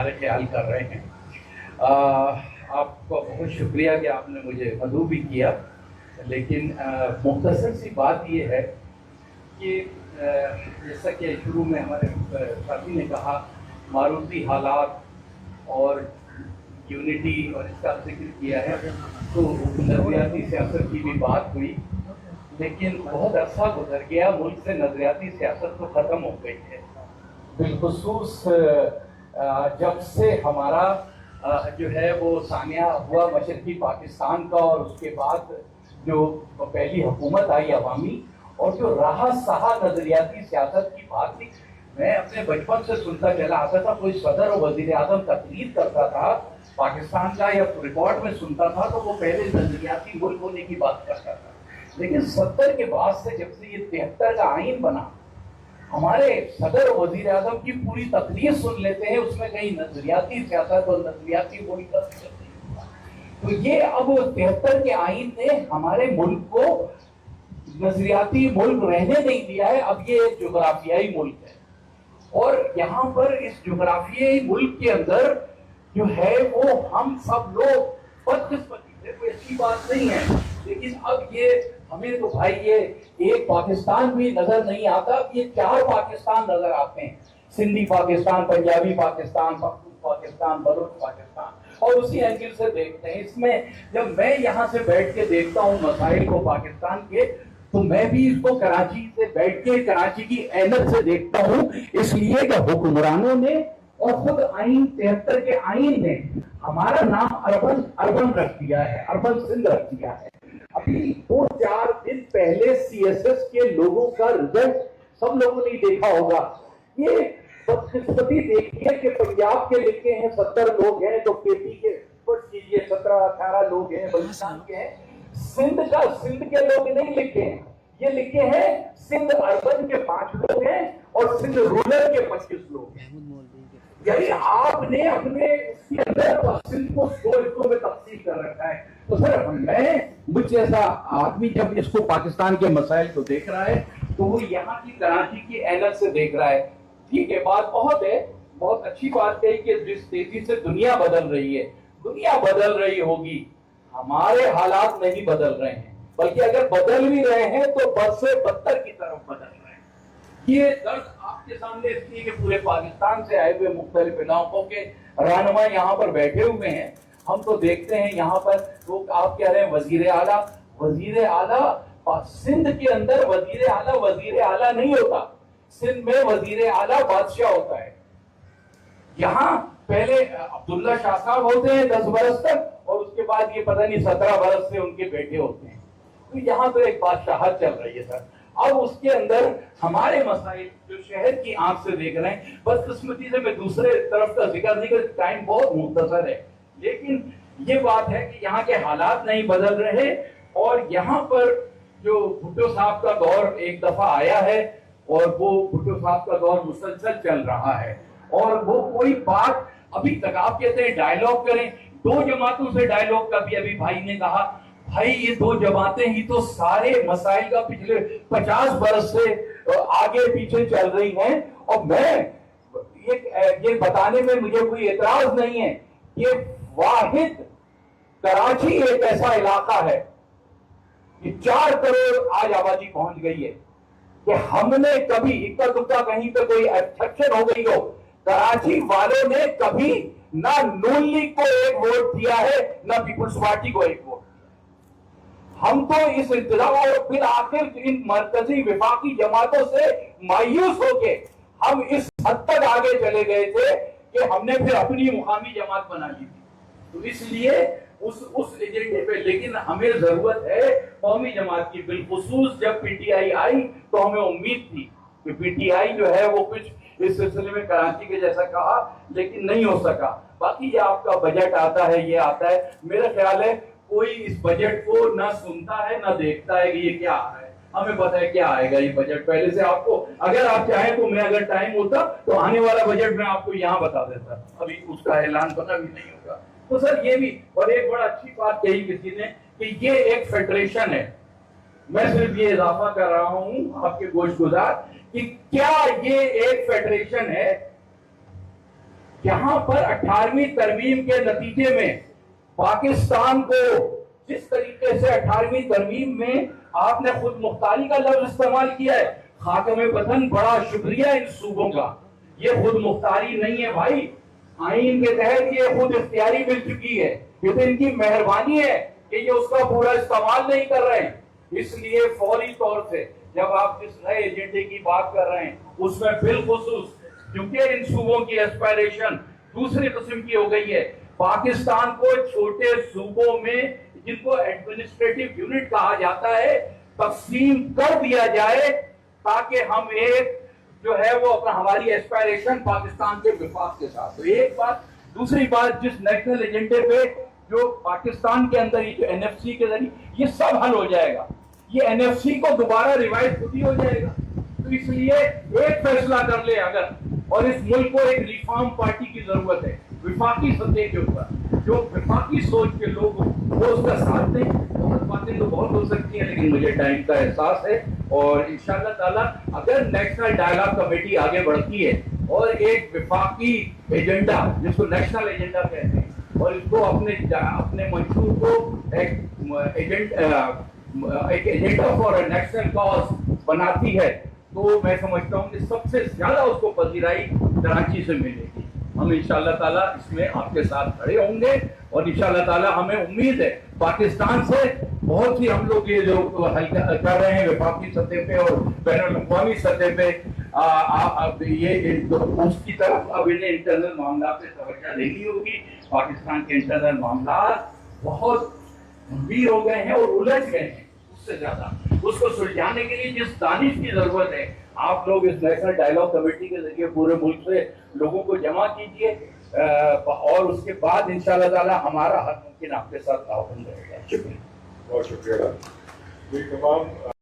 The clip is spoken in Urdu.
خیال کر رہے ہیں. آپ کا بہت شکریہ کہ آپ نے مجھے مدعو بھی کیا، لیکن مختصر سی بات یہ ہے کہ جیسا کہ شروع میں ہمارے ساتھی نے کہا، معروضی حالات اور یونٹی اور اس کا ذکر کیا ہے، تو نظریاتی سیاست کی بھی بات ہوئی، لیکن بہت عرصہ گزر گیا، ملک سے نظریاتی سیاست تو ختم ہو گئی ہے. بالخصوص جب سے ہمارا جو ہے وہ سانحہ ہوا مشرقی پاکستان کا، اور اس کے بعد جو پہلی حکومت آئی عوامی، اور جو رہا سہا نظریاتی سیاست کی بات تھی. میں اپنے بچپن سے سنتا چلا آتا تھا، کوئی صدر اور وزیر اعظم تقریر کرتا تھا پاکستان کا یا ریکارڈ میں سنتا تھا تو وہ پہلے نظریاتی ملک ہونے کی بات کرتا تھا. لیکن 70 کے بعد سے جب سے یہ 73 کا آئین بنا، ہمارے صدر و وزیر اعظم کی پوری تقریر سن لیتے ہیں، اس میں کہیں نظریاتی سیاست اور نظریاتی ملک کا ذکر نہیں ہوا. تو یہ اب 73 کے آئین نے ہمارے ملک کو نظریاتی ملک رہنے نہیں دیا ہے. اب یہ ایک جغرافیائی ملک ہے، اور یہاں پر اس جغرافیائی ملک کے اندر جو ہے وہ ہم سب لوگ بدقسمتی سے، کوئی اچھی بات نہیں ہے، لیکن اب یہ ہمیں تو بھائی یہ ایک پاکستان بھی نظر نہیں آتا، اب یہ 4 پاکستان نظر آتے ہیں: سندھی پاکستان، پنجابی پاکستان، پختون پاکستان، بلوچ پاکستان. اور اسی اینگل سے دیکھتے ہیں. اس میں جب میں یہاں سے بیٹھ کے دیکھتا ہوں مسائل کو پاکستان کے، تو میں بھی اس کو کراچی سے بیٹھ کے کراچی کی اینت سے دیکھتا ہوں، اس لیے کہ حکمرانوں نے اور خود آئین 73 کے آئین نے ہمارا نام اربن رکھ دیا ہے، اربن سندھ رکھ دیا ہے. ابھی 2-4 دن پہلے سی ایس ایس کے لوگوں کا رزلٹ سب لوگوں نے دیکھا ہوگا. یہ بدقسمتی دیکھیے کہ پنجاب کے لکھے ہیں 70 لوگ ہیں، تو کے پی کے 17-18 لوگ ہیں، بلوچستان کے ہیں. سندھ کے لوگ نہیں لکھے ہیں، یہ لکھے ہیں سندھ اربن کے 5 لوگ ہیں اور سندھ رورل کے 25 لوگ ہیں. یعنی آپ نے اپنے اس کے اندر سندھ کو 2 حصوں میں تقسیم کر رکھا ہے. تو سر مجھ جیسا آدمی جب اس کو پاکستان کے مسائل کو دیکھ رہا ہے تو وہ یہاں کی کراچی کی اینت سے دیکھ رہا ہے. ٹھیک ہے، بات بہت ہے، بہت اچھی بات ہے کہ جس تیزی سے دنیا بدل رہی ہے، دنیا بدل رہی ہوگی، ہمارے حالات نہیں بدل رہے ہیں، بلکہ اگر بدل بھی رہے ہیں تو بد سے بدتر کی طرف بدل رہے ہیں. یہ درد آپ کے سامنے اس لیے کہ پورے پاکستان سے آئے ہوئے مختلف علاقوں کے رہنما یہاں پر بیٹھے ہوئے ہیں. ہم تو دیکھتے ہیں یہاں پر لوگ، آپ کہہ رہے ہیں وزیر اعلیٰ سندھ کے اندر وزیر اعلیٰ نہیں ہوتا. سندھ میں وزیر اعلیٰ بادشاہ ہوتا ہے. یہاں پہلے عبداللہ شاہ صاحب ہوتے ہیں 10 برس تک، اور اس کے بعد یہ پتہ نہیں 17 برس سے ان کے بیٹے ہوتے ہیں. تو یہاں تو ایک بادشاہت چل رہی ہے سر. اب اس کے اندر ہمارے مسائل جو شہر کی آنکھ سے دیکھ رہے ہیں، بدقسمتی سے میں دوسرے طرف کا ذکر نہیں کر، ٹائم بہت مختصر ہے، لیکن یہ بات ہے کہ یہاں کے حالات نہیں بدل رہے. اور یہاں پر جو بھٹو صاحب کا دور ایک دفعہ آیا ہے، اور وہ بھٹو صاحب کا دور مسلسل چل رہا ہے، اور وہ کوئی بات ابھی تک، آپ کہتے ہیں ڈائیلاگ کریں، 2 جماعتوں سے ڈائیلاگ کا بھی ابھی بھائی نے کہا. بھائی یہ 2 جماعتیں ہی تو سارے مسائل کا پچھلے 50 برس سے آگے پیچھے چل رہی ہیں. اور میں یہ بتانے میں مجھے کوئی اعتراض نہیں ہے کہ واحد کراچی ایک ایسا علاقہ ہے کہ 4 کروڑ آج آبادی پہنچ گئی ہے، کہ ہم نے کبھی اکا دکا کہیں پہ کوئی ایکسپشن ہو گئی ہو، کراچی والوں نے کبھی نہ نون لیگ کو ایک ووٹ دیا ہے، نہ پیپلز پارٹی کو ایک ووٹ. ہم تو اس انتظام اور بالآخر ان مرکزی وفاقی جماعتوں سے مایوس ہو کے ہم اس حد تک آگے چلے گئے تھے کہ ہم نے پھر اپنی مقامی جماعت بنا لی تھی. تو اس لیے اس ایجنڈے پہ، لیکن ہمیں ضرورت ہے قومی جماعت کی. بالخصوص جب پی ٹی آئی آئی تو ہمیں امید تھی کہ پی ٹی آئی جو ہے وہ کچھ اس سلسلے میں کراچی کے جیسا کہا، لیکن نہیں ہو سکا. باقی یہ آپ کا بجٹ آتا ہے، یہ آتا ہے، میرا خیال ہے کوئی اس بجٹ کو نہ سنتا ہے نہ دیکھتا ہے کہ یہ کیا آ رہا ہے. ہمیں پتا ہے کیا آئے گا یہ بجٹ پہلے سے. آپ کو اگر آپ چاہیں تو میں، اگر ٹائم ہوتا تو آنے والا بجٹ میں آپ کو یہاں بتا دیتا، ابھی اس کا اعلان پتہ بھی نہیں ہوگا. تو سر یہ بھی، اور ایک بڑا اچھی بات کہی کسی نے کہ یہ ایک فیڈریشن ہے. میں صرف یہ اضافہ کر رہا ہوں آپ کے گوش گزار کہ کیا یہ ایک فیڈریشن ہے جہاں پر 18ویں ترمیم کے نتیجے میں پاکستان کو جس طریقے سے 18ویں ترمیم میں آپ نے خود مختاری کا لفظ استعمال کیا ہے، خاتم وطن بڑا شکریہ ان صوبوں کا. یہ خود مختاری نہیں ہے بھائی، آئین کے تحت یہ خود اختیاری مل چکی ہے. یہ تو ان کی مہربانی ہے کہ یہ اس کا پورا استعمال نہیں کر رہے ہیں. اس لیے فوری طور سے جب آپ جس نئے ایجنڈے کی بات کر رہے ہیں اس میں بالخصوص کیونکہ ان صوبوں کی ایسپائریشن دوسری قسم کی ہو گئی ہے، پاکستان کو چھوٹے صوبوں میں جن کو ایڈمنسٹریٹو یونٹ کہا جاتا ہے تقسیم کر دیا جائے تاکہ ہم ایک جو ہے وہ اپنا ہماری ایسپائریشن پاکستان کے وفاق کے ساتھ. تو ایک بات. دوسری بات، جس نیشنل ایجنڈے پہ جو پاکستان کے اندر یہ جو این ایف سی کے ذریعے یہ سب حل ہو جائے گا، یہ این ایف سی کو دوبارہ ریوائز خود ہی ہو جائے گا. تو اس لیے ایک فیصلہ کر لے اگر، اور اس ملک کو ایک ریفارم پارٹی کی ضرورت ہے وفاقی سطح کے اوپر، جو وفاقی سوچ کے لوگ وہ اس کا ساتھ دیں. بہت باتیں تو بہت ہو سکتی ہیں لیکن مجھے ٹائم کا احساس ہے، اور انشاءاللہ تعالیٰ اگر نیشنل ڈائلاگ کمیٹی آگے بڑھتی ہے اور ایک وفاقی ایجنڈا جس کو نیشنل ایجنڈا کہتے ہیں اور اس کو اپنے منشور کو ایک ایجنڈا فار نیشنل کاز بناتی ہے، تو میں سمجھتا ہوں کہ سب سے زیادہ اس کو پذیرائی کراچی سے ملے گی. ہم انشاءاللہ تعالیٰ اس میں آپ کے ساتھ کھڑے ہوں گے، اور انشاءاللہ تعالیٰ ہمیں امید ہے پاکستان سے بہت سی ہم لوگ یہ جو حل کر رہے ہیں وفاقی سطح پہ اور بین الاقوامی سطح پہ، یہ اس کی طرف اب انہیں انٹرنل معاملات پہ توجہ دینی ہوگی. پاکستان کے انٹرنل معاملات بہت گمبھیر ہو گئے ہیں اور الجھ گئے ہیں. اس سے زیادہ اس کو سلجھانے کے لیے جس دانش کی ضرورت ہے، آپ لوگ اس نیشنل ڈائلاگ کمیٹی کے ذریعے پورے ملک سے لوگوں کو جمع کیجئے، اور اس کے بعد انشاءاللہ تعالی ہمارا ہر ممکن آپ کے ساتھ تعاون رہے گا. شکریہ. بہت شکریہ. یہ تمام